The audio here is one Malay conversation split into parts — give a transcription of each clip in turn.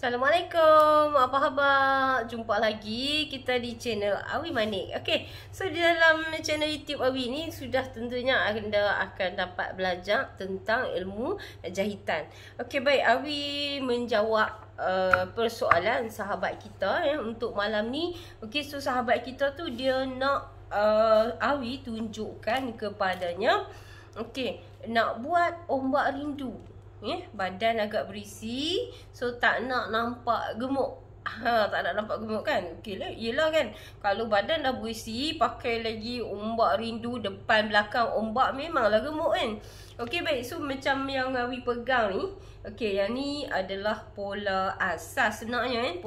Assalamualaikum, apa khabar? Jumpa lagi kita di channel Awi Manik. Okey, so di dalam channel YouTube Awi ni sudah tentunya anda akan dapat belajar tentang ilmu jahitan. Okey, baik, Awi menjawab persoalan sahabat kita untuk malam ni. Okey, so sahabat kita tu dia nak Awi tunjukkan kepadanya, okey, nak buat ombak rindu. Badan agak berisi, so tak nak nampak gemuk. Tak nak nampak gemuk kan? Okey lah, yelah kan. Kalau badan dah berisi, pakai lagi ombak rindu depan belakang ombak, memanglah gemuk kan. Okey, baik. So macam yang Awi pegang ni, okey, yang ni adalah pola asas sebenarnya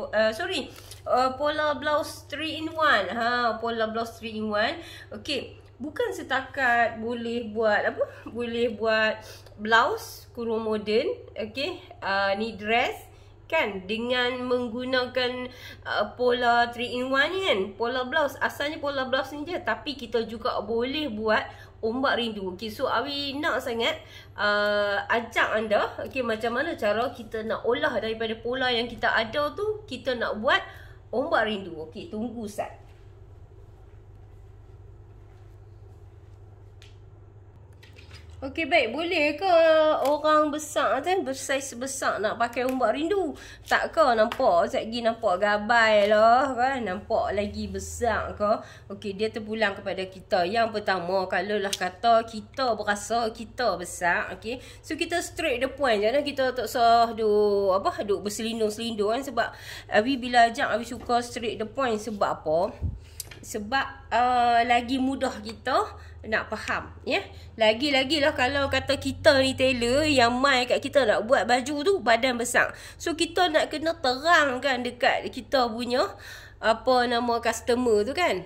pola blouse 3 in 1. Pola blouse 3 in 1. Okey, bukan setakat boleh buat boleh buat blouse kurung moden, okey, ni dress kan, dengan menggunakan pola 3 in 1 ni kan. Pola blouse, asalnya pola blouse ni je, tapi kita juga boleh buat ombak rindu. Okey, so Awi nak sangat ajak anda, okey, macam mana cara kita nak olah daripada pola yang kita ada tu, kita nak buat ombak rindu. Okey, tunggu Ustaz. Okey, baik. Boleh ke orang besar tu, bersaiz besar, nak pakai ombak rindu? Tak ke? Nampak sekejap nampak gabai lah kan? Nampak lagi besar ke? Okey, dia terpulang kepada kita. Yang pertama, kalau lah kata kita berasa kita besar, okey, so kita straight the point. Jangan kita tak usah duk berselindung-selindung kan. Sebab Awi bila ajak, Awi suka straight the point. Sebab apa? Sebab lagi mudah kita nak faham, ya. Lagi-lagi lah kalau kata kita ni tailor yang mai kat kita nak buat baju tu badan besar. So kita nak kena terang kan dekat kita punya customer tu kan.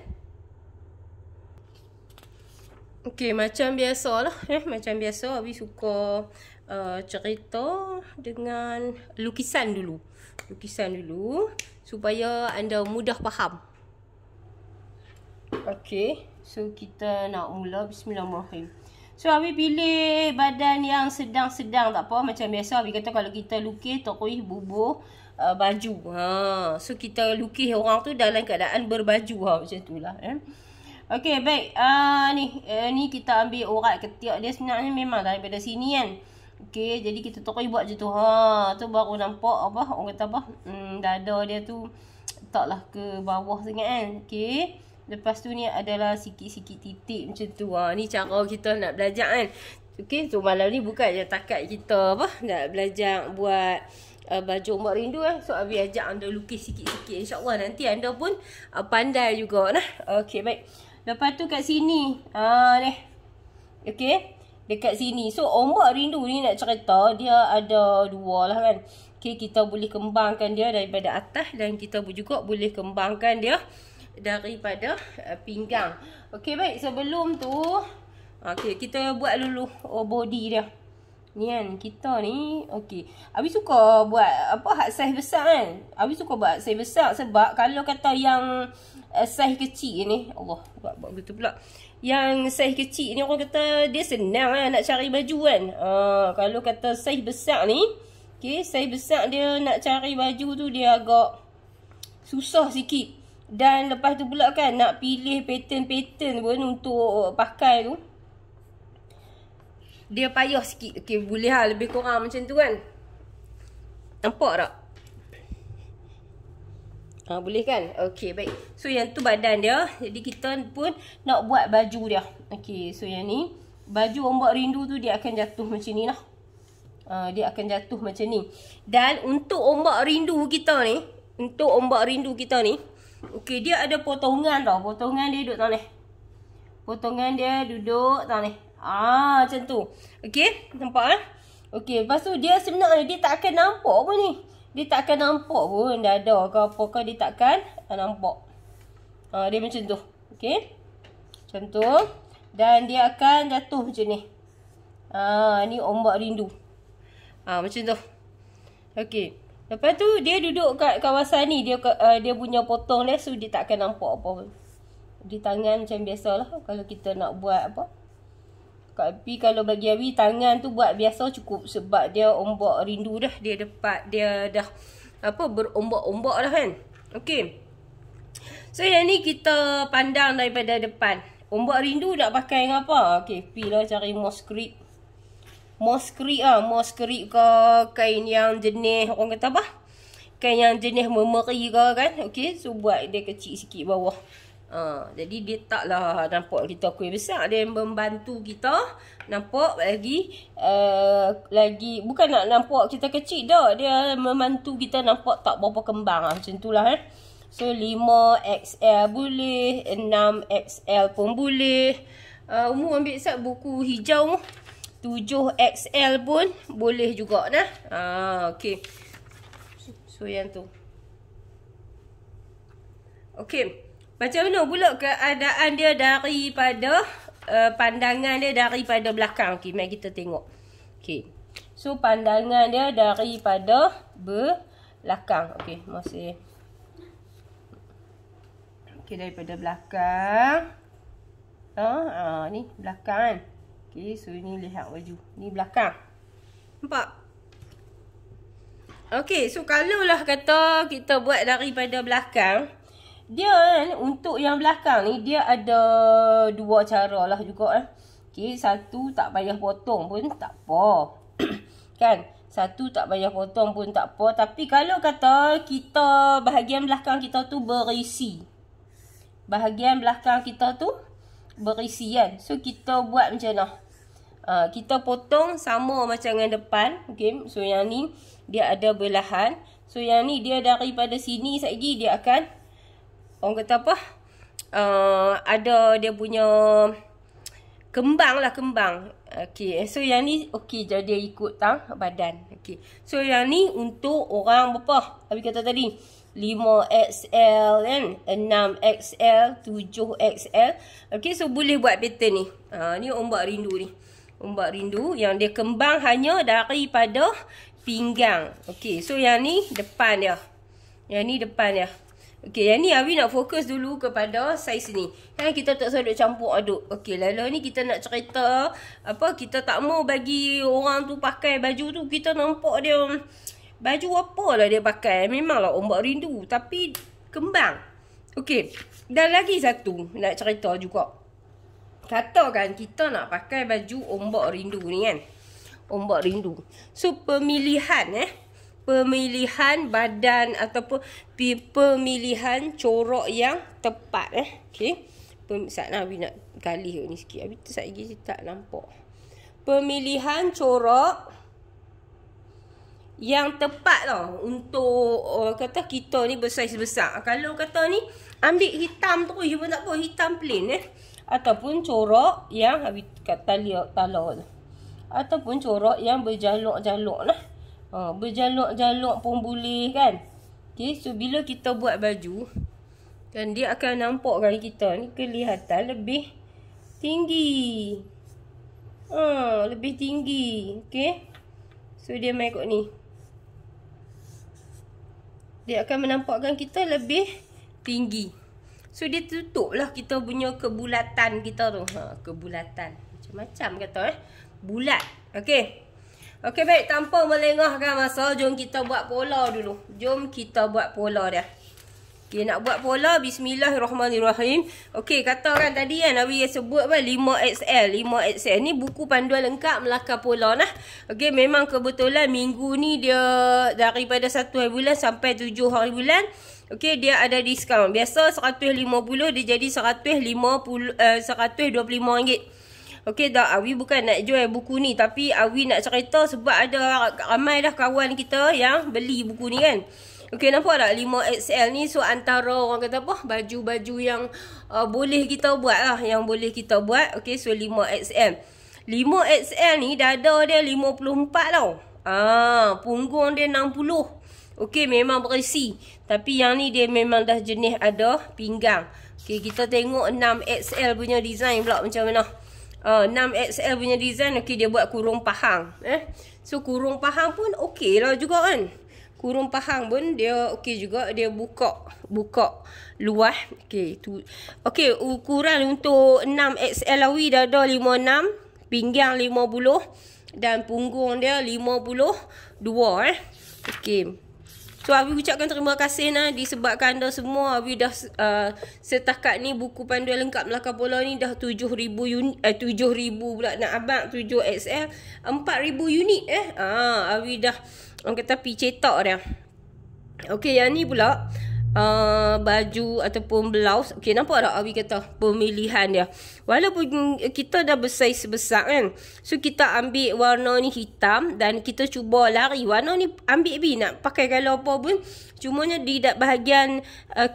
Okey, macam biasalah, macam biasa Awi suka cerita dengan lukisan dulu. Lukisan dulu supaya anda mudah faham. Okey, so kita nak mula. Bismillahirrahmanirrahim. So Awi pilih badan yang sedang-sedang, tak apa. Macam biasa Awi kata kalau kita lukis terus bubuh baju. So kita lukis orang tu dalam keadaan berbaju. Macam tu lah. Okey, baik. Ni kita ambil urat ketiak dia, sebenarnya memang daripada sini kan. Okey, jadi kita terus buat je tu. Tu baru nampak orang kata dada dia tu taklah ke bawah sangat kan. Okey. Lepas tu ni adalah sikit-sikit titik macam tu. Ni cara kita nak belajar kan. Okey, so malam ni bukan je takat kita nak belajar buat baju ombak rindu kan. So Awi ajak anda lukis sikit-sikit. InsyaAllah nanti anda pun pandai juga nah. Okey, baik. Lepas tu kat sini. Ni. Okey. Dekat sini. So ombak rindu ni nak cerita dia ada dua lah kan. Okey, kita boleh kembangkan dia daripada atas dan kita juga boleh kembangkan dia daripada pinggang. Okey, baik. Sebelum tu, okey, kita buat dulu body dia. Ni kan, kita ni, okey. Awi suka buat saiz besar kan. Awi suka buat saiz besar sebab kalau kata yang saiz kecil ni, Allah, buat betul pula. Yang saiz kecil ni orang kata dia senang kan nak cari baju kan. Kalau kata saiz besar ni, okey, saiz besar dia nak cari baju tu dia agak susah sikit. Dan lepas tu pula kan nak pilih pattern-pattern pun untuk pakai tu, dia payah sikit. Okey, boleh lah lebih kurang macam tu kan. Nampak tak? Boleh kan? Okey, baik. So yang tu badan dia. Jadi kita pun nak buat baju dia. Okey, so yang ni baju ombak rindu tu dia akan jatuh macam ni lah. Dia akan jatuh macam ni. Dan untuk ombak rindu kita ni, okey, dia ada potongan tau. Potongan dia duduk tau ni. Potongan dia duduk tau ni. Macam tu. Okey, nampak kan? Okey, lepas tu dia sebenarnya dia tak akan nampak pun ni. Dia tak akan nampak pun dada ke apa ke, dia tak akan nampak. Dia macam tu. Okey. Macam tu. Dan dia akan jatuh macam ni. Ni ombak rindu. Macam tu. Okey. Lepas tu dia duduk kat kawasan ni, dia punya potong dia, so dia tak akan nampak apa pun. Di tangan macam biasalah kalau kita nak buat Tapi kalau bagi Awi tangan tu buat biasa cukup sebab dia ombak rindu dah, dia dah berombak-ombak lah kan. Okey. So yang ni kita pandang daripada depan. Ombak rindu nak pakai dengan apa? Okey, pi lah cari moss creep. Moss creep ke kain yang jenis orang kata apa? Kain yang jenis memeri ke kan. Okey, so buat dia kecil sikit bawah. Jadi dia taklah nampak kita kuih besar. Dia membantu kita nampak lagi bukan nak nampak kita kecil dah. Dia membantu kita nampak tak berapa kembang macam itulah kan. So 5XL boleh, 6XL pun boleh. Umur ambil sat buku hijau 7XL pun boleh juga nah. Okey. So yang tu. Okey. Macam mana pula keadaan dia daripada pandangan dia daripada belakang. Okey, mari kita tengok. Okey. So pandangan dia daripada belakang. Okey, masih. Okey, daripada belakang. Ni belakang kan. Okey, so ni lihat baju. Ni belakang. Nampak? Okey, so kalaulah kata kita buat daripada belakang, dia kan untuk yang belakang ni dia ada dua cara lah juga Okey, satu tak payah potong pun tak apa. Kan? Satu tak payah potong pun tak apa. Tapi kalau kata kita bahagian belakang kita tu berisi. Bahagian belakang kita tu berisi kan. So kita buat macam mana? Kita potong sama macam dengan depan. Okay. So yang ni dia ada belahan. So yang ni dia daripada sini lagi dia akan orang kata apa? Ada dia punya kembang lah, kembang. Okay. So yang ni okay jadi dia ikut badan. Okay. So yang ni untuk orang berapa? Habis kata tadi 5XL kan, 6XL, 7XL. Okay, so boleh buat pattern ni. Ni ombak rindu ni. Ombak rindu yang dia kembang hanya daripada pinggang. Okay, so yang ni depan dia. Yang ni depan dia. Okay, yang ni Awi nak fokus dulu kepada saiz ni. Kan kita tak selalu campur aduk. Okay, lalu ni kita nak cerita apa, kita tak mau bagi orang tu pakai baju tu kita nampak dia baju apa lah dia pakai. Memanglah ombak rindu tapi kembang. Okay, dan lagi satu nak cerita juga. Katakan kita nak pakai baju ombak rindu ni kan. Ombak rindu. So pemilihan pemilihan badan ataupun pemilihan corak yang tepat Okay. Saat Nabi nak galih ni sikit. Habis tu saat lagi tak nampak. Pemilihan corak yang tepat lah untuk kata kita ni bersaiz besar. Kalau kata ni ambil hitam terus pun tak apa, hitam plain ataupun corak yang habis kat tala ataupun corak yang berjaluk-jaluk lah. Berjaluk-jaluk pun boleh kan. Okay, so bila kita buat baju dan dia akan nampakkan kita ni kelihatan lebih tinggi. Lebih tinggi. Okay. So dia main kot ni. Dia akan menampakkan kita lebih tinggi. So dia tutup lah kita punya kebulatan kita tu. Kebulatan. Macam-macam kata bulat. Okay. Okay, baik. Tanpa melengahkan masa, jom kita buat pola dulu. Jom kita buat pola dia. Okay, nak buat pola. Bismillahirrahmanirrahim. Okay, katakan tadi kan Nabi sebut 5XL. 5XL ni buku panduan lengkap melakar pola nah. Okay, memang kebetulan minggu ni dia daripada 1 hari bulan sampai 7 hari bulan. Okay, dia ada diskaun. Biasa 150 dia jadi 125 ringgit. Okay, dah Awi bukan nak jual buku ni, tapi Awi nak cerita sebab ada ramai dah kawan kita yang beli buku ni kan. Okay, nampak tak 5XL ni? So antara orang kata apa, baju-baju yang boleh kita buat lah, yang boleh kita buat. Okay, so 5XL. 5XL ni dada dia 54 tau. Punggung dia 60. Okay, memang berisi. Tapi yang ni dia memang dah jenis ada pinggang. Okay, kita tengok 6XL punya design pula macam mana. 6XL punya design. Okay, dia buat kurung pahang. So kurung pahang pun okay lah juga kan. Kurung pahang pun dia okay juga. Dia buka luas. Okay, tu. Okay, ukuran untuk 6XL Awi dada 56, pinggang 50 dan punggung dia 52. Okay. So Abi ucapkan terima kasih nah disebabkan anda semua. Abi dah setakat ni buku panduan lengkap Melaka Pola ni dah 7,000 unit 7,000 pula nak abang 7XL 4,000 unit Abi dah orang kata pi cetak dah. Okey, yang ni pula baju ataupun blouse. Okey, nampak tak Abi kata pemilihan dia. Walaupun kita dah besar kan. So kita ambil warna ni hitam dan kita cuba lari. Warna ni ambil Abi nak pakai kalau apa pun. Cumanya di bahagian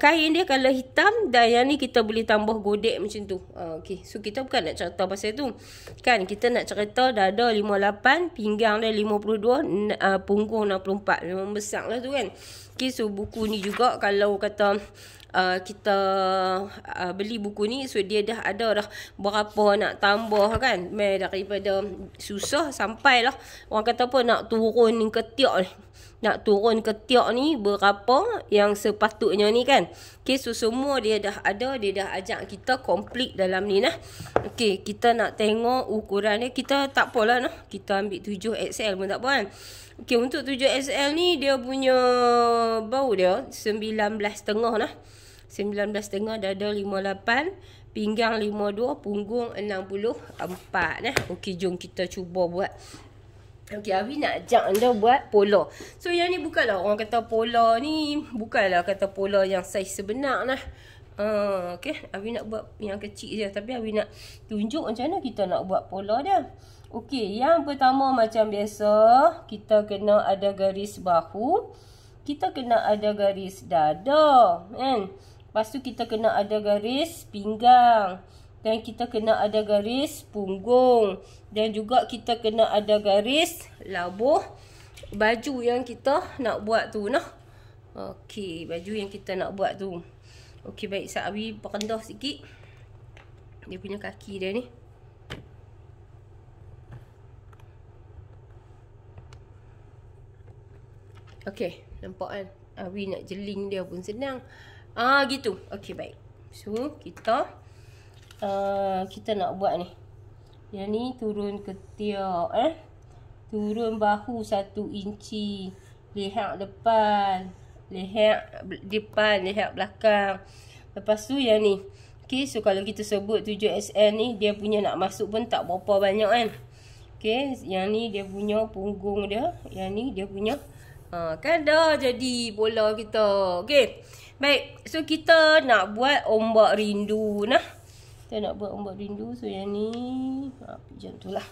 kain dia kalau hitam dan yang ni kita boleh tambah godek macam tu. Okey, so kita bukan nak cerita pasal tu. Kan kita nak cerita dada 58, pinggang dia 52, punggung 64. Memang besar lah tu kan. Okay, so buku ni juga kalau kata kita beli buku ni, so dia dah ada dah berapa nak tambah kan. Daripada susah sampailah orang kata apa nak turun ketiak ni. Nak turun ketiak ni berapa yang sepatutnya ni kan. Okay, so semua dia dah ada. Dia dah ajak kita komplit dalam ni nah. Okay, kita nak tengok ukuran dia. Kita tak apalah nah. Kita ambil 7XL pun tak apa kan. Okay, untuk 7XL ni dia punya bau dia 19.5 nah. 19.5, dada 58, pinggang 52, punggung 64 nah. Okey, jom kita cuba buat. Okey, Abi nak ajak anda buat pola. So yang ni bukanlah orang kata pola ni, bukanlah kata pola yang saiz sebenar nah. Okey, Abi nak buat yang kecil je, tapi Abi nak tunjuk macam mana kita nak buat pola dia. Okey, yang pertama macam biasa, kita kena ada garis bahu, kita kena ada garis dada kan. Lepas tu kita kena ada garis pinggang. Dan kita kena ada garis punggung. Dan juga kita kena ada garis labuh baju yang kita nak buat tu nah. Okey, baju yang kita nak buat tu. Okey, baik, Abi perendah sikit dia punya kaki dia ni. Okey, nampak kan? Abi nak jeling dia pun senang. Gitu. Okey, baik. So, kita nak buat ni. Yang ni turun ketiak turun bahu 1 inci. Leher depan, leher belakang. Lepas tu yang ni. Okey, so kalau kita sebut 7XL ni, dia punya nak masuk pun tak berapa banyak kan. Okey, yang ni dia punya punggung dia, yang ni dia punya kan dah jadi pola kita. Okey. Baik, so kita nak buat ombak rindu nah. Kita nak buat ombak rindu. So yang ni macam tu lah.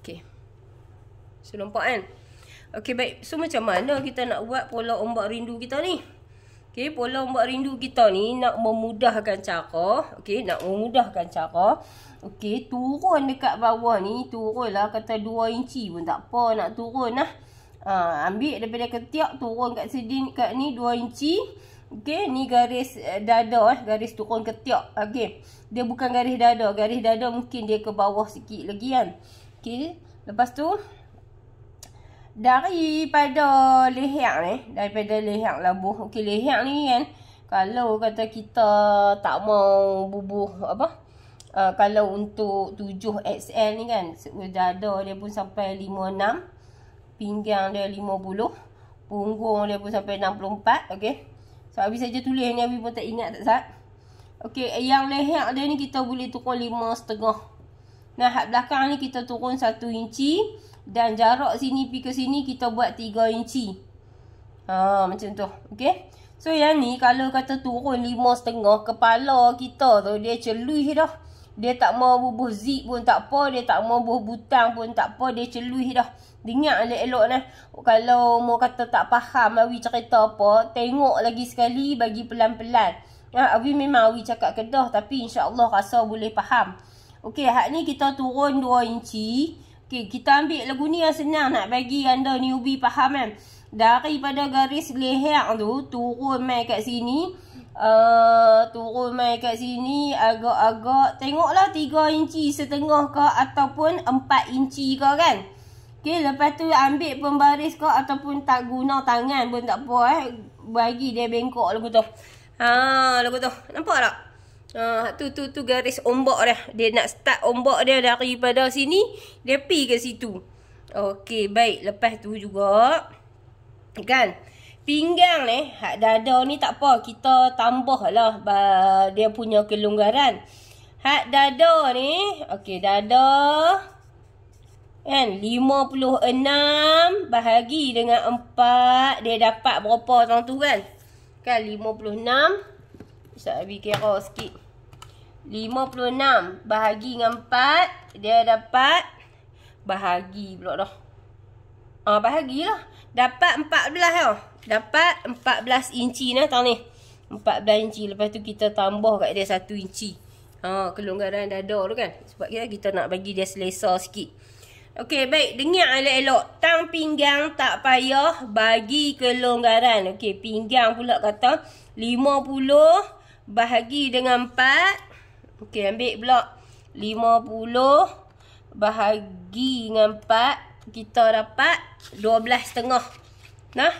Okey. So nampak kan? Okey, baik. So macam mana kita nak buat pola ombak rindu kita ni? Okey, pola ombak rindu kita ni nak memudahkan cara. Okey, nak memudahkan cara. Okey, turun dekat bawah ni, turunlah kata 2 inci pun tak apa nak turun nah. Ambil daripada ketiak, turun kat sini, kat ni 2 inci. Okey, ni garis dada garis turun ketiak. Okey, dia bukan garis dada. Garis dada mungkin dia ke bawah sikit lagi kan. Okey, lepas tu daripada leher ni, daripada leher labuh. Okey, leher ni kan, kalau kata kita tak mau bubuh apa, kalau untuk 7XL ni kan, dada dia pun sampai 56, pinggang dia 50, punggung dia pun sampai 64. Okey, so Abi saja tulis ni, Abi pun tak ingat tak sat. Okey, yang leher dia ni kita boleh turun 5,5. Nah, hak belakang ni kita turun 1 inci. Dan jarak sini pergi ke sini kita buat 3 inci. Macam tu. Okey. So yang ni kalau kata turun 5,5, kepala kita tu dia celuih dah. Dia tak mau bubuh zip pun tak apa, dia tak mau bubuh butang pun tak apa, dia celuih dah. Dengar elok-elok nah. Kalau mau kata tak faham Abi cerita apa, tengok lagi sekali, bagi pelan-pelan. Abi memang Abi cakap Kedah, tapi insya-Allah rasa boleh faham. Okey, hak ni kita turun 2 inci. Okey, kita ambil lagu ni yang senang nak bagi anda newbie faham kan. Daripada garis leher tu turun mai kat sini. Turun mai kat sini agak-agak, tengoklah 3 inci setengah ke ataupun 4 inci ke kan. Okey, lepas tu ambil pembaris ke ataupun tak guna tangan pun tak apa bagi dia bengkok lagu tu. Lagu tu. Nampak tak? Tu garis ombak dah. Dia nak start ombak dia daripada sini, dia pi ke situ. Okey, baik. Lepas tu juga kan, pinggang ni, hak dada ni tak apa. Kita tambah lah dia punya kelonggaran. Hak dada ni, okey, dada kan 56 bahagi dengan 4, dia dapat berapa tuan-tuan? Kan 56. Ustaz Abi kira sikit. 56 bahagi dengan 4, dia dapat bahagi pula dah. Bahagilah. Dapat 14 tau. Dapat 14 inci nah tau ni. 14 inci. Lepas tu kita tambah kat dia 1 inci. Kelonggaran dada tu kan. Sebab kita nak bagi dia selesa sikit. Okey, baik. Dengar elok-elok. Tang pinggang tak payah bagi kelonggaran. Okey, pinggang pula kata 50 bahagi dengan 4. Okey, ambil pula 50 bahagi dengan 4. Kita dapat 12,5. Nah.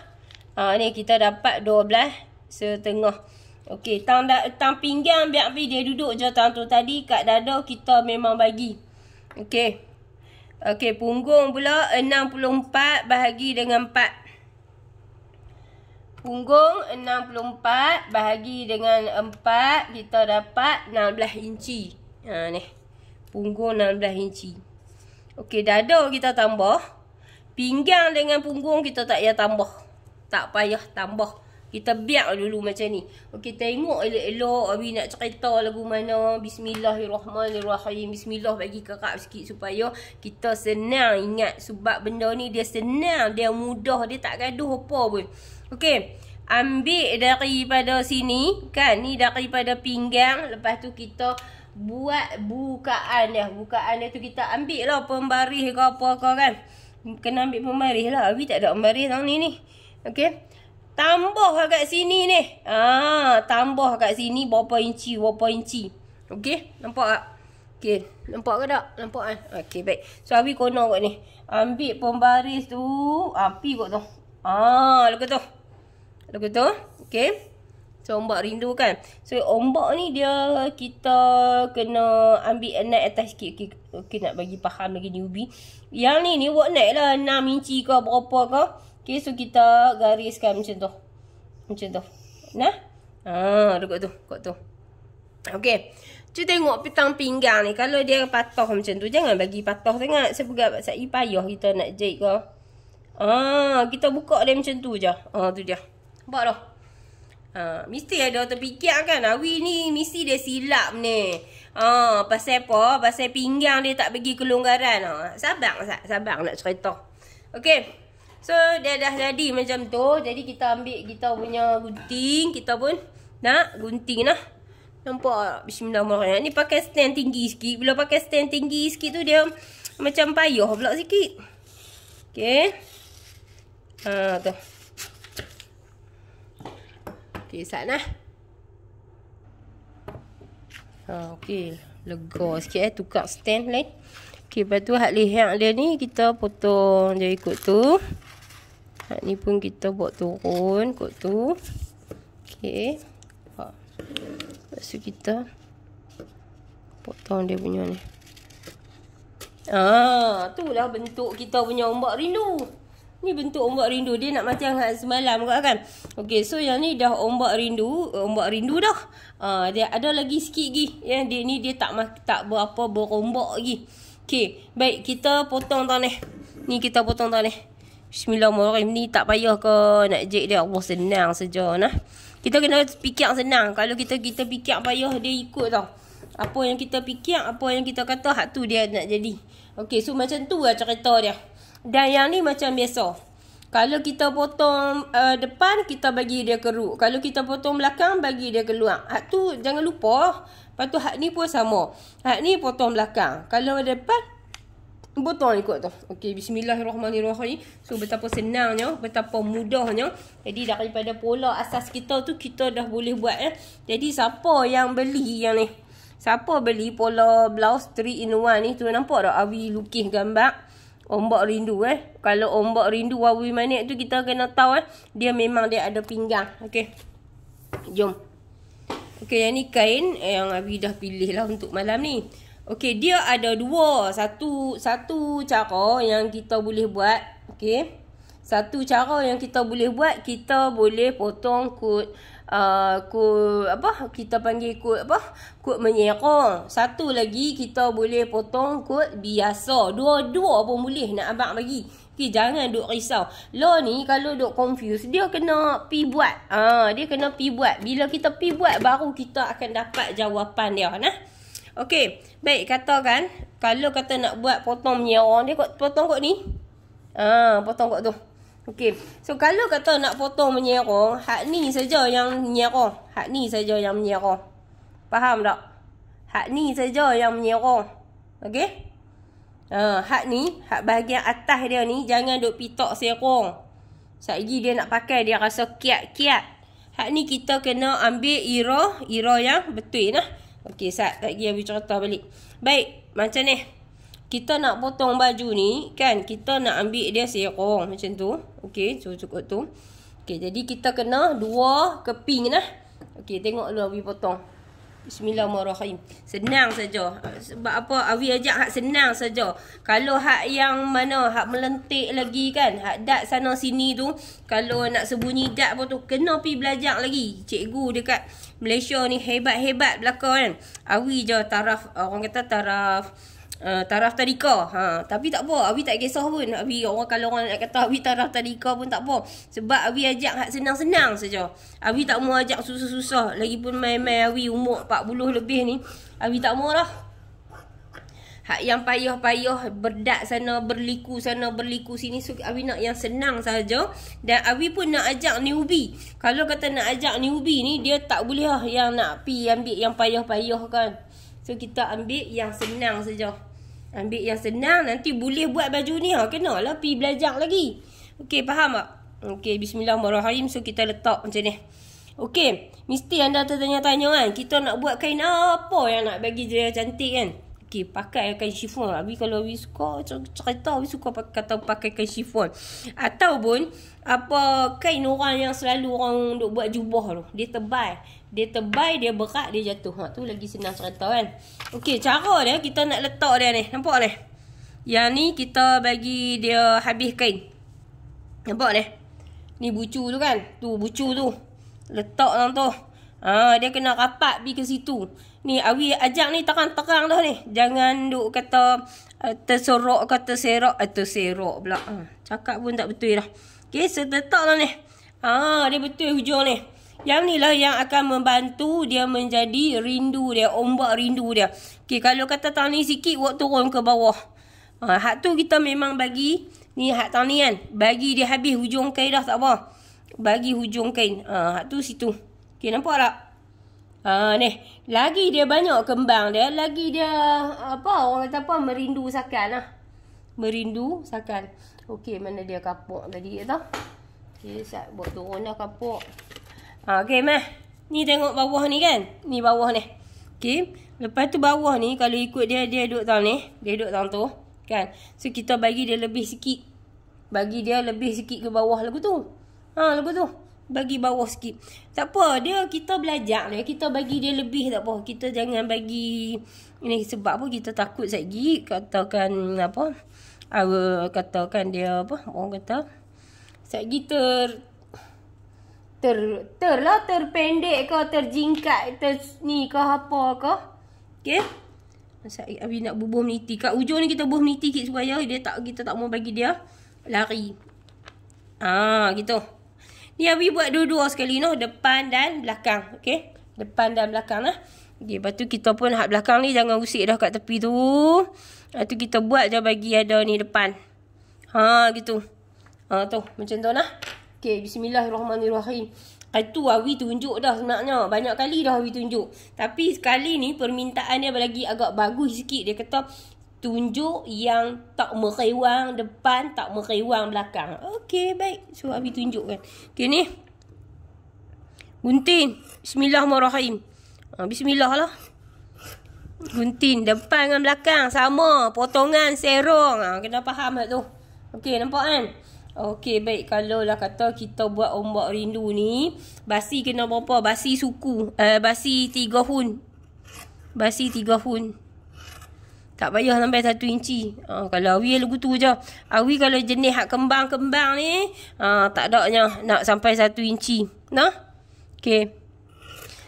Ni kita dapat 12,5. Okey, tang pinggang biar dia duduk je tang tu tadi kat dada kita memang bagi. Okey. Okey, punggung pula 64 bahagi dengan 4. Punggung 64 bahagi dengan 4, kita dapat 16 inci. Ni. Punggung 16 inci. Okey, dada kita tambah. Pinggang dengan punggung kita tak payah tambah. Tak payah tambah. Kita biar dulu macam ni. Okey, tengok elok-elok. Abi nak cerita lagu mana. Bismillahirrahmanirrahim. Bismillah bagi kakak sikit supaya kita senang ingat. Sebab benda ni dia senang. Dia mudah. Dia tak gaduh apa pun. Okey. Ambil daripada sini. Kan, ni daripada pinggang. Lepas tu kita buat bukaan dia. Bukaan dia tu kita ambil lah pembaris ke apa ke kan. Kena ambil pembaris lah. Abi tak ada pembaris tahun ni. Okey. Tambah kat sini ni. Tambah kat sini berapa inci. Okey. Nampak tak? Okey. Nampak ke tak? Nampak kan? Okey, baik. So, Abi kono kat ni. Ambil pembaris tu. Api kot tu. Lagu tu. Okey. So, ombak rindu kan. So, ombak ni dia kita kena ambil naik atas sikit. Okey, nak bagi faham lagi newbie. Yang ni buat naik lah 6 inci ke berapa ke. Okay, so kita gariskan macam tu. Macam tu. Nah. Dekat tu. Kat tu. Okay. Cuba tengok petang pinggang ni. Kalau dia patah macam tu, jangan bagi patah sangat. Sebab saya payah kita nak jahit ke. Kita buka dia macam tu je. Tu dia. Nampak dah? Mesti ada terfikir kan. Awi ni mesti dia silap ni. Pasal apa? Pasal pinggang dia tak bagi kelonggaran. Sabar nak cerita. Okay. So, dia dah jadi macam tu. Jadi, kita ambil kita punya gunting. Kita pun nak gunting lah. Nampak? Bismillahirrahmanirrahim. Ni pakai stand tinggi sikit. Bila pakai stand tinggi sikit tu, dia macam payah pula sikit. Okay. Tu. Okay, sana. Okay. Lega sikit tukar stand lain. Okay, lepas tu hak leher dia ni kita potong je ikut tu. Hak ni pun kita buat turun kot tu. Okey. Lepas tu kita potong dia punya ni. Itulah bentuk kita punya ombak rindu. Ni bentuk ombak rindu. Dia nak macam semalam kan. Okey, so yang ni dah ombak rindu dah. Dia ada lagi sikit lagi. Yang dia ni dia tak berapa berombak lagi. Okey, baik kita potong tau ni. Ni kita potong tau ni. Bismillahirrahmanirrahim. Ni tak payah ke nak jahit dia. Allah, senang saja nah. Kita kena fikir senang. Kalau kita fikir payah, dia ikut tau. Apa yang kita fikir, apa yang kita kata, hak tu dia nak jadi. Okey, so macam tu lah cerita dia. Dan yang ni macam biasa. Kalau kita potong depan, kita bagi dia keruk. Kalau kita potong belakang, bagi dia keluar. Hak tu jangan lupa. Lepas tu hak ni pun sama. Hak ni potong belakang. Kalau depan, potong ikut tu. Okey, bismillahirrahmanirrahim. So, betapa senangnya, betapa mudahnya. Jadi, daripada pola asas kita tu, kita dah boleh buat. Jadi, siapa yang beli yang ni? Siapa beli pola blouse 3 in 1 ni? Tu nampak tak? Abi lukis gambar ombak rindu. Kalau ombak rindu Wawi Manik tu, kita kena tahu dia memang dia ada pinggang. Okey. Jom. Okey, yang ni kain yang Abi dah pilih lah untuk malam ni. Okey, dia ada dua. Satu cara yang kita boleh buat. Okey. Satu cara yang kita boleh buat, kita boleh potong kod kita panggil kod menyerong. Satu lagi kita boleh potong kod biasa. Dua-dua pun boleh nak abang bagi. Okay, jangan duk risau. Lo ni kalau duk confuse, dia kena pi buat. Dia kena pi buat. Bila kita pi buat, baru kita akan dapat jawapan dia. Nah. Okey, baik, katakan kalau kata nak buat potong menyerong, dia potong kod ni. Potong kod tu. Okey. So kalau kata nak potong menyerong, hak ni saja yang menyerong. Hak ni saja yang menyerong. Faham tak? Hak ni saja yang menyerong. Okey? Hak ni, hak bahagian atas dia ni jangan duk pitok serong. Satgi dia nak pakai dia rasa kiat-kiat. Hak ni kita kena ambil ira yang betul nah. Okey, sat lagi Abi cerita balik. Baik, macam ni. Kita nak potong baju ni kan, kita nak ambil dia serong macam tu. Okey, so cukup tu. Okey, jadi kita kena 2 keping nah. Okey, tengok dulu Abi potong. Bismillahirrahmanirrahim. Senang saja. Sebab apa? Abi ajak hak senang saja. Kalau hak yang mana hak melentik lagi kan, hak dat sana sini tu, kalau nak sembunyi dat pun tu kena pi belajar lagi. Cikgu dekat Malaysia ni hebat-hebat belaka kan. Abi je taraf, orang kata taraf tadika. Tapi tak apa, Abi tak kisah pun. Abi kalau orang nak kata Abi taraf tadika pun tak apa. Sebab Abi ajak hak senang-senang saja. Abi tak mau ajak susah-susah. Lagipun main-main Abi umur 40 lebih ni, Abi tak mau lah. Hak yang payah-payah, berdat sana, berliku sana, berliku sini. So Abi nak yang senang saja. Dan Abi pun nak ajak newbie. Kalau kata nak ajak newbie ni, dia tak boleh lah yang nak pi ambil yang payah-payah kan. So kita ambil yang senang saja. Ambil yang senang, nanti boleh buat baju ni. Kenalah pi belajar lagi. Okey, faham tak? Okey, bismillahirrahmanirrahim. So kita letak macam ni. Okey, mesti anda tertanya-tanya kan, kita nak buat kain apa yang nak bagi dia cantik kan? Okey, pakai kain chiffon. Abi kalau Abi suka cerita, Abi suka pakai kain chiffon. Ataupun apa kain orang yang selalu orang duk buat jubah tu. Dia tebal. Dia berat, dia jatuh. Tu lagi senang cerita kan. Okey, cara dia kita nak letak dia ni. Nampak ni? Yang ni kita bagi dia habis kain. Nampak ni? Ni bucu tu kan? Tu bucu tu. Letak dalam tu. Dia kena rapat pergi ke situ. Ni Abi ajak ni terang-terang dah ni. Jangan duk kata tersorok ke terserak. Terserak pula. Cakap pun tak betul dah. Okay, so letaklah ni. Dia betul hujung ni. Yang ni lah yang akan membantu dia menjadi rindu dia. Ombak rindu dia. Okay, kalau kata tani sikit, buat turun ke bawah. Hak tu kita memang bagi. Ni hak tani kan. Bagi dia habis hujung kain dah, tak apa. Bagi hujung kain. Hak tu situ. Okay, nampak tak? Ni. Lagi dia banyak kembang dia. Lagi dia, orang kata apa, merindu sakan lah. Merindu sakan. Okey, mana dia kapuk tadi tau. Okey, saya buat turun dah kapuk. Okey, mah. Ni tengok bawah ni kan? Ni bawah ni. Okey. Lepas tu bawah ni, kalau ikut dia duduk dalam ni. Dia duduk dalam tu. Kan? So, kita bagi dia lebih sikit. Bagi dia lebih sikit ke bawah lagu tu. Lagu tu. Bagi bawah sikit. Tak apa. Kita belajar dia. Kita bagi dia lebih tak apa. Kita jangan bagi. Ini sebab apa kita takut lagi. Katakan apa. Katakan dia apa. Orang kata. Lagi terpendek ke, terjingkat, ni ke apa ke. Okey. Abi nak bubuh meniti. Kat ujung ni kita bubuh meniti sikit supaya kita tak mau bagi dia lari. Gitu. Ni Abi buat dua-dua sekali noh, depan dan belakang. Okey. Depan dan belakang lah. Okey, lepas tu kita pun hak belakang ni jangan usik dah kat tepi tu. Lepas tu kita buat je bagi ada ni depan. Gitu. Tu macam tu lah. Okey, bismillahirrahmanirrahim. Itu Abi tunjuk dah sebenarnya. Banyak kali dah Abi tunjuk. Tapi sekali ni permintaan dia lagi agak bagus sikit. Dia kata tunjuk yang tak merewang depan, tak merewang belakang. Okey, baik. So Abi tunjukkan. Okey ni. Gunting. Bismillahirrahmanirrahim. Bismillah lah. Gunting depan dengan belakang sama. Potongan serong. Kena faham tak tu? Okey, nampak kan? Okey, baik. Kalau lah kata kita buat ombak rindu ni, basi kena berapa? Basi suku. Basi 3 hun. Basi 3 hun. Tak payah sampai 1 inci. Kalau awi lagu tu je. Awi kalau jenis hak kembang-kembang ni, tak adanya nak sampai 1 inci. Nah? Okey.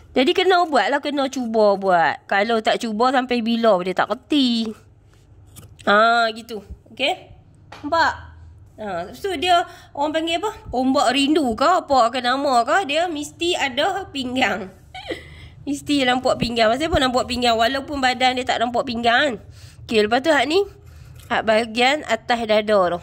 Jadi kena buat lah, kena cuba buat. Kalau tak cuba sampai bila dia tak reti. Gitu. Okey? Nampak? So dia orang panggil apa? Ombak rindu ke apa ke nama ke, dia mesti ada pinggang. Mesti nampak pinggang. Pasal apa nampak pinggang? Walaupun badan dia tak nampak pinggang kan. Okey, lepas tu hak ni, hak bahagian atas dada tu.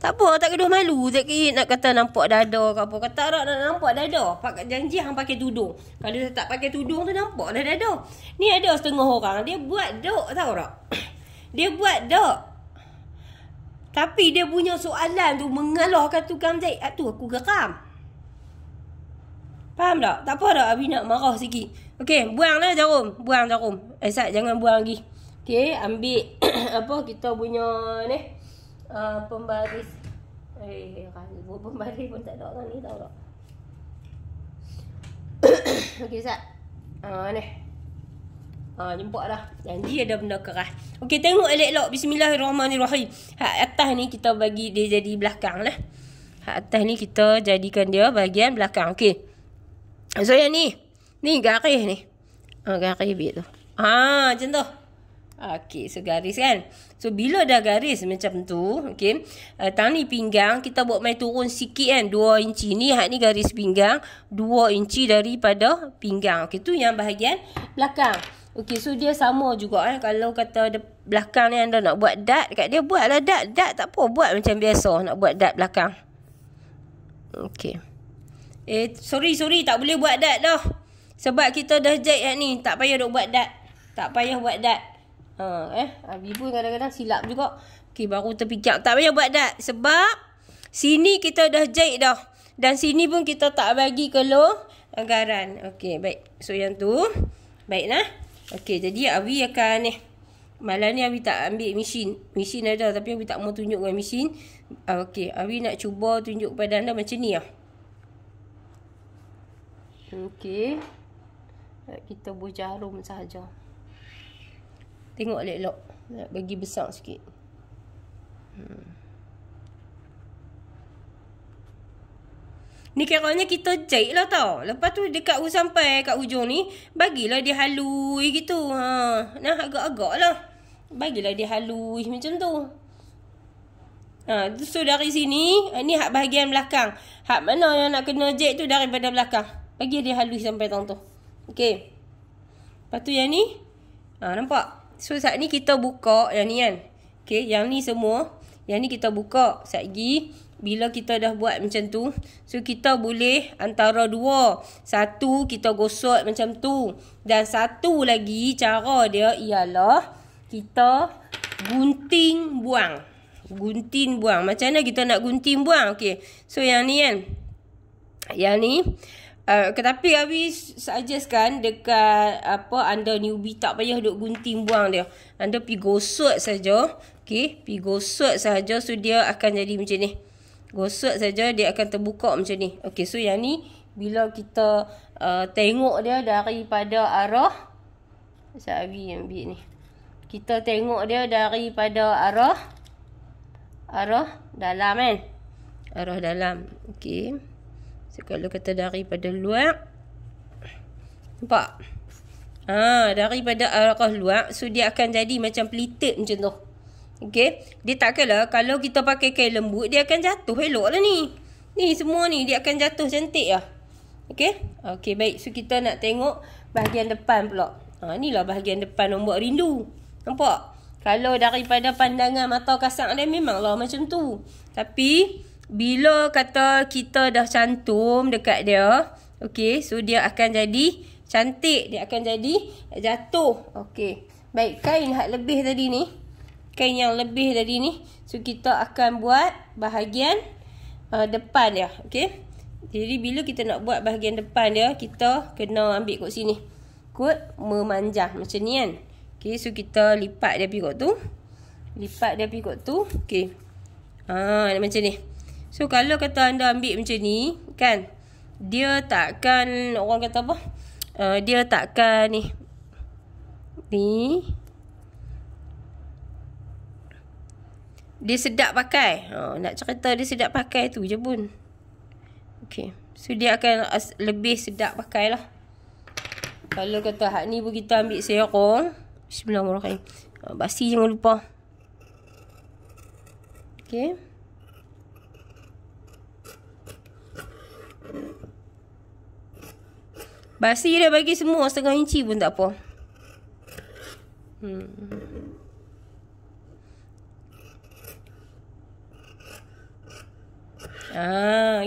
Tak apa, tak keduh malu. Tak kira nak kata nampak dada ke apa. Kata Arab nak nampak dada. Pakai janji hang pakai tudung. Kalau dia tak pakai tudung tu nampak dah dada. Ni ada setengah orang, dia buat dok tahu tak? Dia buat dok. Tapi dia punya soalan tu mengalahkan tukang jahit. Tu aku geram. Faham tak? Tak apa tak? Abi nak marah sikit. Okey, buanglah jarum. Buang jarum. Sat, jangan buang lagi. Okey, ambil apa kita punya ni. Pembaris. Pembaris pun tak ada orang ni, tahu tak? Okey, Sat. Ni. Jemput dah. Janji ada benda keras. Okey, tengok elok-elok. Bismillahirrahmanirrahim. Hak atas ni kita bagi dia jadi belakang lah. Hak atas ni kita jadikan dia bahagian belakang. Okey. So yang ni. Ni garis ni. Garis bit tu. Macam tu. Okey, so garis kan. So bila dah garis macam tu, okey. Tang ni pinggang, kita buat main turun sikit kan, 2 inci. Ni hak ni garis pinggang, 2 inci daripada pinggang. Okey, tu yang bahagian belakang. Okey, so dia sama juga kan. Kalau kata belakang ni anda nak buat dart dekat dia, buatlah dart. Dart tak apa, buat macam biasa nak buat dart belakang. Okey. Sorry, tak boleh buat dart dah. Sebab kita dah jahit hak ni, tak payah duk buat dart. Tak payah buat dart. Abi pun kadang-kadang silap juga. Okey, baru terfikir tak payah buat dart. Sebab sini kita dah jahit dah. Dan sini pun kita tak bagi keluar anggaran. Okey, baik. So yang tu, baiklah. Okey, jadi Abi akan ni. Malam ni Abi tak ambil mesin. Mesin ada tapi Abi tak mau tunjukkan mesin. Okey, Abi nak cuba tunjuk kepada anda macam ni lah. Okey. Kita buat jarum sahaja. Tengok elok-elok. Nak bagi besar sikit. Ni kiranya kita jahit lah tau. Lepas tu dekat sampai kat ujung ni, bagilah dia halui gitu. Nah agak-agak lah. Bagilah dia halui macam tu. So dari sini, ni hak bahagian belakang. Hak mana yang nak kena jahit tu daripada belakang. Bagi dia halui sampai tang tu. Okey. Lepas tu yang ni, nampak? So saat ni kita buka yang ni kan. Okey, yang ni semua. Yang ni kita buka. Saat lagi, bila kita dah buat macam tu, so kita boleh antara dua. Satu kita gosok macam tu. Dan satu lagi cara dia ialah kita gunting buang. Gunting buang. Macam mana kita nak gunting buang? Okey. So yang ni kan. Yang ni. Tapi Abi suggestkan dekat anda newbie tak payah duk gunting buang dia. Anda pergi gosok saja. Okey, pergi gosok saja, so dia akan jadi macam ni. Gosok saja dia akan terbuka macam ni. Okey, so yang ni bila kita tengok dia daripada arah, macam Abi ambil ni. Kita tengok dia daripada arah dalam kan. Arah dalam. Okey. Kalau kata daripada luar, nampak? Daripada arah luar, so dia akan jadi macam pelitit macam tu. Okey, dia takkanlah kalau kita pakai kain lembut, dia akan jatuh elok lah ni. Ni semua ni dia akan jatuh cantik lah. Okey, okey baik. So kita nak tengok bahagian depan pula. Inilah bahagian depan ombak rindu. Nampak? Kalau daripada pandangan mata kasar dia memanglah macam tu. Tapi bila kata kita dah cantum dekat dia, okey, so dia akan jadi cantik, dia akan jadi jatuh. Okey. Baik, kain hak lebih tadi ni. Kain yang lebih tadi ni, so kita akan buat bahagian depan dia, okey. Jadi bila kita nak buat bahagian depan dia, kita kena ambil kat sini. Kod memanjang macam ni kan. Okey, so kita lipat dia pergi kat tu. Lipat dia pergi kat tu. Okey. Macam ni. So kalau kata anda ambil macam ni kan, dia takkan, orang kata apa, dia takkan ni dia sedap pakai. Nak cerita dia sedap pakai tu je pun. Okay. So dia akan lebih sedap pakai lah. Kalau kata hak ni pun kita ambil serong. Bismillahirrahmanirrahim. Basi jangan lupa. Okay. Basi dia bagi semua 1/2 inci pun tak apa.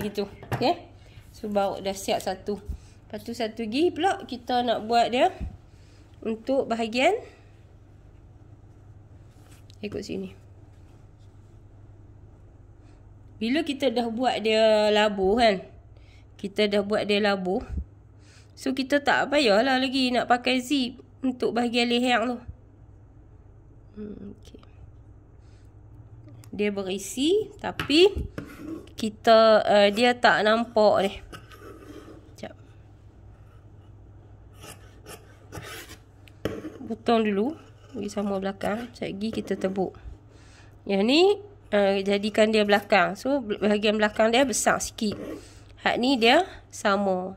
Gitu. Okay. So baru dah siap satu. Lepas tu satu lagi pula kita nak buat dia untuk bahagian ikut sini. Bila kita dah buat dia labuh kan. Kita dah buat dia labuh. So kita tak payahlah lagi nak pakai zip untuk bahagian leher tu. Okay. Dia berisi tapi kita dia tak nampak ni. Sekejap. Potong dulu. Bagi sama belakang. Sekejap lagi kita tebuk. Yang ni jadikan dia belakang. So bahagian belakang dia besar sikit. Hak ni dia sama.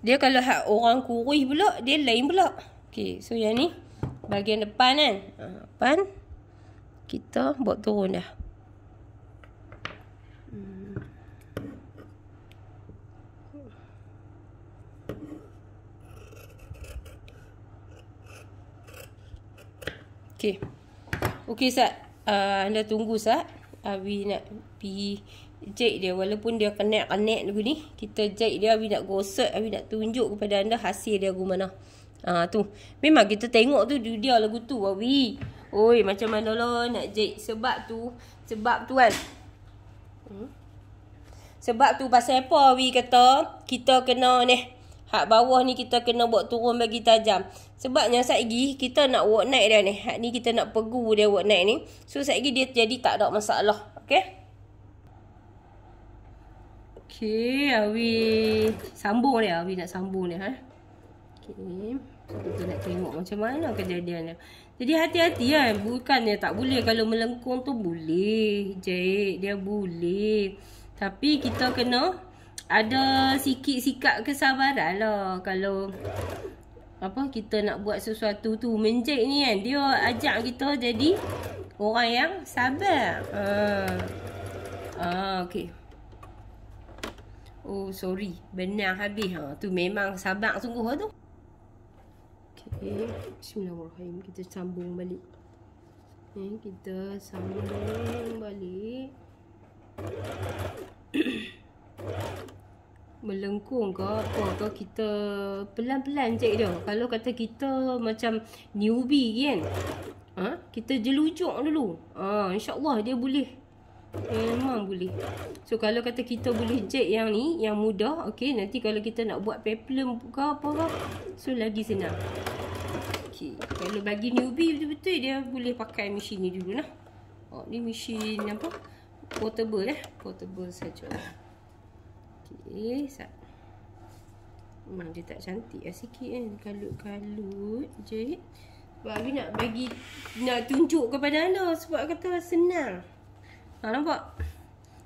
Dia kalau hak orang kurus pula, dia lain pula. Okay, so yang ni bahagian depan kan. Depan kita buat turun dah. Okay. Okay, Sat. Anda tunggu, Sat. Abi nak pergi jahit dia. Walaupun dia kenek-kenek dulu ni. Kita jahit dia. Abi nak gosok. Abi nak tunjuk kepada anda hasil dia mana. Tu. Memang kita tengok tu dia lagu tu, Abi. Oi, macam mana lah nak jahit. Sebab tu kan. Sebab tu pasal apa Abi kata kita kena ni. Hak bawah ni kita kena buat turun bagi tajam. Sebabnya lagi kita nak work naik dia ni. Hak ni kita nak pegu dia work naik ni. So lagi dia jadi tak ada masalah. Okay. Okay, Abi sambung dia. Abi nak sambung dia. Okay. So, kita nak tengok macam mana kejadian dia. Jadi hati-hati kan. Bukannya tak boleh. Kalau melengkung tu boleh. Jahit dia boleh. Tapi kita kena ada sikit sikap kesabaran lah. Kalau kita nak buat sesuatu tu. Menjahit ni kan. Dia ajak kita jadi orang yang sabar. Okay. Oh, sorry. Benang habis. Tu memang sabar sungguh lah tu. Okay. Bismillahirrahmanirrahim. Kita sambung balik. Kita sambung balik. Melengkung ke apa ke, kita pelan-pelan jahit dia. Kalau kata kita macam newbie kan, kita jelujuk dulu. InsyaAllah dia boleh. Memang boleh. So kalau kata kita boleh jahit yang ni, yang mudah, okay, nanti kalau kita nak buat peplum ke apa ke, so lagi senang. Okay. Kalau bagi newbie betul-betul dia boleh pakai mesin ni dulu lah. Ni mesin apa? Portable portable saja. Okay, dia tak cantik lah sikit kan. Kalut-kalut je. Sebab Abi nak tunjuk kepada anda. Sebab kata senang. Nampak?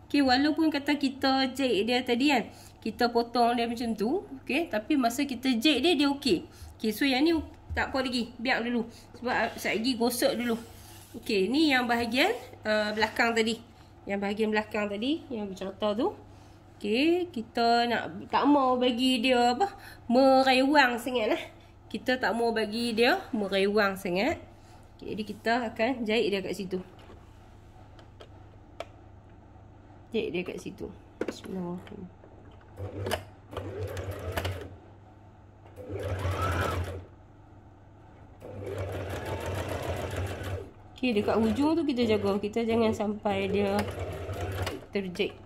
Okay, walaupun kata kita jahit dia tadi kan, kita potong dia macam tu. Okay, tapi masa kita jahit dia okey. Okay, so yang ni tak apa lagi. Biar dulu. Sebab lagi gosok dulu. Okay, ni yang bahagian belakang tadi. Yang bahagian belakang tadi, yang bercerita tu. Okay, kita tak mau bagi dia merewang sangat lah. Kita tak mau bagi dia merewang sangat. Okay, jadi kita akan jahit dia kat situ. Jahit dia kat situ. Bismillahirrahmanirrahim. Okay, dekat hujung tu kita jaga. Kita jangan sampai dia terjahit.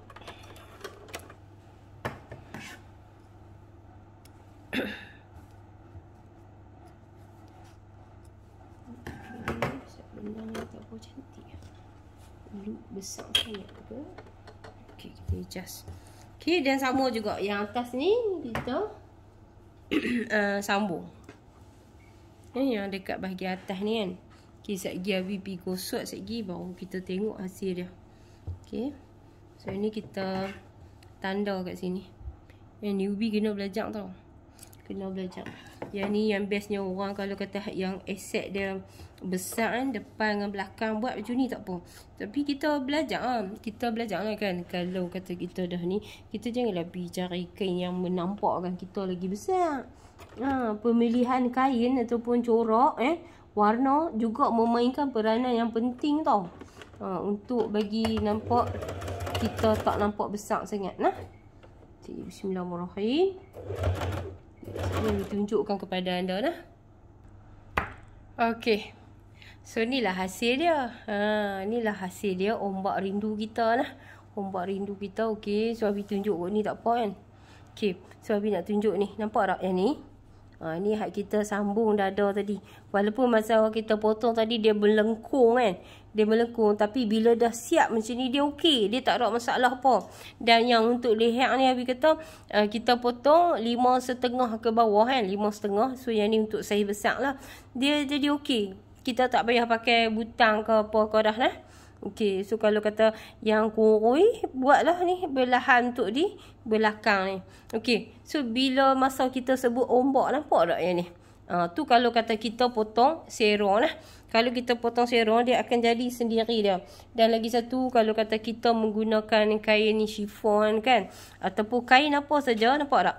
Benang yang tak apa cantik. Loop besar sangat ke? Okay, kita adjust. Okay, dan sama juga. Yang atas ni kita sambung. Yang dekat bahagian atas ni kan. Okey, sekejap lagi Abi pergi gosok sekejap lagi baru kita tengok hasil dia. Okey. So ni kita tanda kat sini. Yang newbie kena belajar tau. Kena belajar. Yang ni yang bestnya orang kalau kata yang aset dia besar kan, depan dengan belakang buat macam ni tak apa. Tapi kita belajar kita belajar lah kan. Kalau kata kita dah ni, kita janganlah pergi cari kain yang menampakkan kita lagi besar. Pemilihan kain ataupun corak warna juga memainkan peranan yang penting tau. Untuk bagi nampak kita tak nampak besar sangat nah. Bismillahirrahmanirrahim. Saya tunjukkan kepada anda nah. Okey. So inilah hasil dia. Inilah hasil dia ombak rindu kita lah. Ombak rindu kita. Okey. So Abi tunjuk ni tak apa kan. Okey. So Abi nak tunjuk ni. Nampak tak yang ni? Ni hak kita sambung dada tadi. Walaupun masa kita potong tadi dia melengkung kan. Dia melengkung. Tapi bila dah siap macam ni dia okey. Dia tak ada masalah apa. Dan yang untuk leher ni Abi kata kita potong 5,5 ke bawah kan. 5,5. So yang ni untuk saiz besar lah. Dia jadi okey. Kita tak payah pakai butang ke apa ke dah lah. Okey, so kalau kata yang kurui, buatlah ni belahan untuk di belakang ni. Okey, so bila masa kita sebut ombak, nampak tak yang ni? Tu kalau kata kita potong serong lah. Kalau kita potong serong, dia akan jadi sendiri dia. Dan lagi satu, kalau kata kita menggunakan kain ni chiffon kan, ataupun kain apa saja, nampak tak?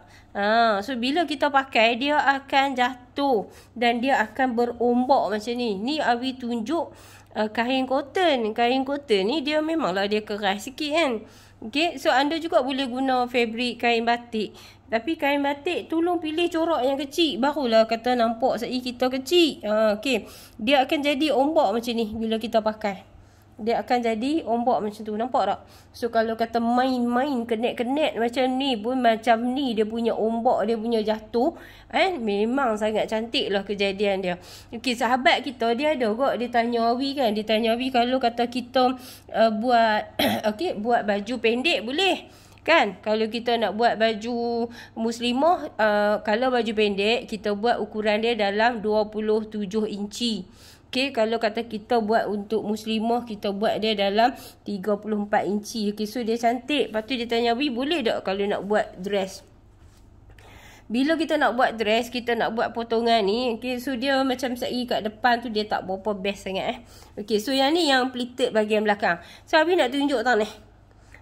So bila kita pakai, dia akan jatuh dan dia akan berombak macam ni. Ni Abi tunjuk kain cotton. Kain cotton ni dia memanglah dia keras sikit kan. Okay, so anda juga boleh guna fabric kain batik. Tapi kain batik tolong pilih corak yang kecil. Barulah kata nampak saiz kita kecil. Okay, dia akan jadi ombak macam ni bila kita pakai. Dia akan jadi ombak macam tu. Nampak tak? So kalau kata main-main kenet-kenet macam ni pun macam ni dia punya ombak, dia punya jatuh kan. Memang sangat cantik lah kejadian dia. Okey, sahabat kita dia ada kot. Dia tanya Awi kan. Dia tanya Awi kalau kata kita buat okey, buat baju pendek boleh kan? Kalau kita nak buat baju muslimah, kalau baju pendek kita buat ukuran dia dalam 27 inci. Okey, kalau kata kita buat untuk muslimah, kita buat dia dalam 34 inci. Okey, so dia cantik. Lepas tu dia tanya, Abi boleh tak kalau nak buat dress? Bila kita nak buat dress, kita nak buat potongan ni, okey, so dia macam saiz kat depan tu dia tak berapa best sangat Okey, so yang ni yang pleated bahagian belakang. So Abi nak tunjuk tau ni.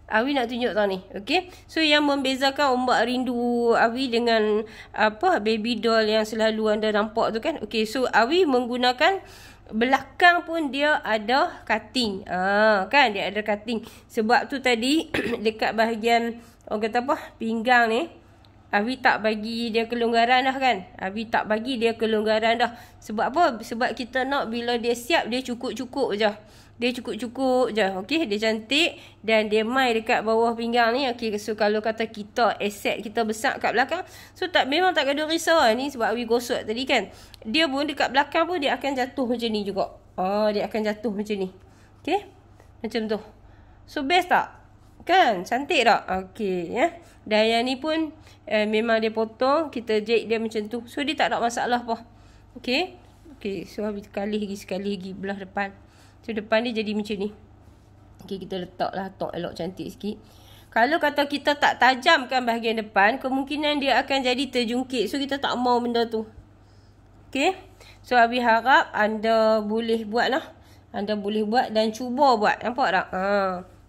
Abi nak tunjuk tau ni. Okey. So yang membezakan ombak rindu Abi dengan apa baby doll yang selalu anda nampak tu kan. Okey, so Abi menggunakan belakang pun dia ada cutting. Kan dia ada cutting. Sebab tu tadi dekat bahagian orang kata apa? Pinggang ni Abi tak bagi dia kelonggaran dah kan. Abi tak bagi dia kelonggaran dah. Sebab apa? Sebab kita nak bila dia siap dia cukup-cukup je. Dia cukup-cukup je. Okey, dia cantik dan dia mai dekat bawah pinggang ni. Okey, so kalau kata kita aset kita besar kat belakang, so memang tak ada risau lah ni sebab Abi gosok tadi kan. Dia pun dekat belakang pun dia akan jatuh macam ni juga. Dia akan jatuh macam ni. Okey? Macam tu. So best tak? Kan? Cantik tak? Okey, ya. Dan yang ni pun memang dia potong, kita jahit dia macam tu. So dia tak ada masalah apa. Okey? Okey, so Abi sekali lagi belah depan. So depan dia jadi macam ni. Okey, kita letaklah tok elok cantik sikit. Kalau kata kita tak tajamkan bahagian depan, kemungkinan dia akan jadi terjungkit. So kita tak mau benda tu. Okey. So Abi harap anda boleh buat lah. Anda boleh buat dan cuba buat. Nampak tak?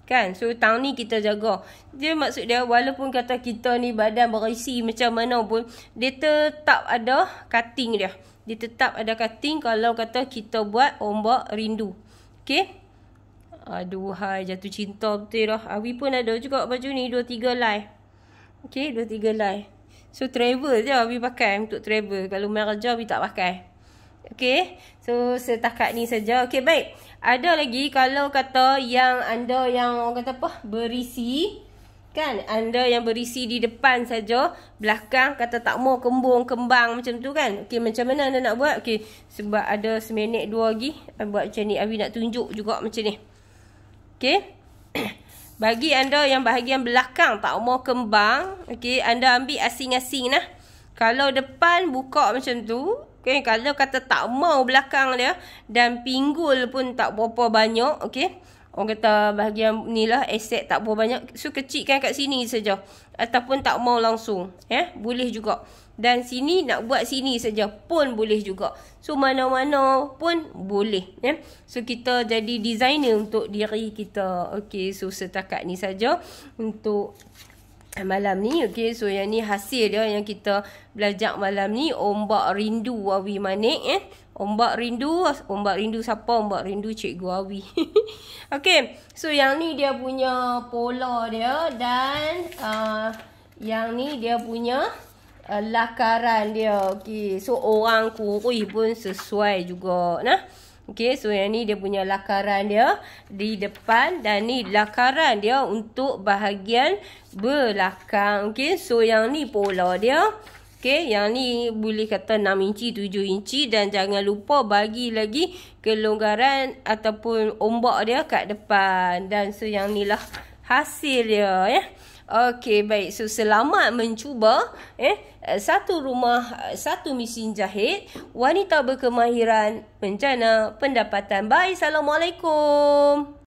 Kan? So tang ni kita jaga. Dia maksud dia walaupun kata kita ni badan berisi macam mana pun, dia tetap ada cutting dia. Dia tetap ada cutting kalau kata kita buat ombak rindu. Okey. Aduhai, jatuh cinta betul dah. Abi pun ada juga baju ni 2-3 lai. Okey, 2-3 lai. So travel je Abi pakai untuk travel. Kalau main kerja Abi tak pakai. Okey. So setakat ni saja. Okey, baik. Ada lagi kalau kata yang anda yang orang kata apa? Berisi. Kan? Anda yang berisi di depan saja, belakang kata tak mau kembang macam tu kan. Okey, macam mana anda nak buat? Okey, sebab ada seminit 2 lagi. Buat macam ni. Abi nak tunjuk juga macam ni. Okey. Bagi anda yang bahagian belakang tak mau kembang, okey, anda ambil asing-asing lah. Kalau depan buka macam tu, Okay, kalau kata tak mau belakang dia dan pinggul pun tak berapa banyak, okay. Orang kata bahagian ni lah aset tak berapa banyak. So kecilkan kat sini saja. Ataupun tak mau langsung. Boleh juga. Dan sini nak buat sini saja pun boleh juga. So mana-mana pun boleh. So kita jadi designer untuk diri kita. Okay, so setakat ni saja untuk malam ni. Okay, so yang ni hasil dia yang kita belajar malam ni. Ombak rindu Awi Manik. Ombak rindu siapa? Ombak rindu Cikgu Awi. Okay, so yang ni dia punya pola dia. Dan yang ni dia punya lakaran dia. Okay, so orang kurui pun sesuai juga. Okay, so yang ni dia punya lakaran dia di depan. Dan ni lakaran dia untuk bahagian belakang. Okay, so yang ni pola dia. Okay, yang ni boleh kata 6 inci, 7 inci. Dan jangan lupa bagi lagi kelonggaran ataupun ombak dia kat depan. Dan so yang ni lah hasil dia. Okay, baik. So selamat mencuba. Satu rumah, satu mesin jahit. Wanita berkemahiran, pencana pendapatan. Bye. Assalamualaikum.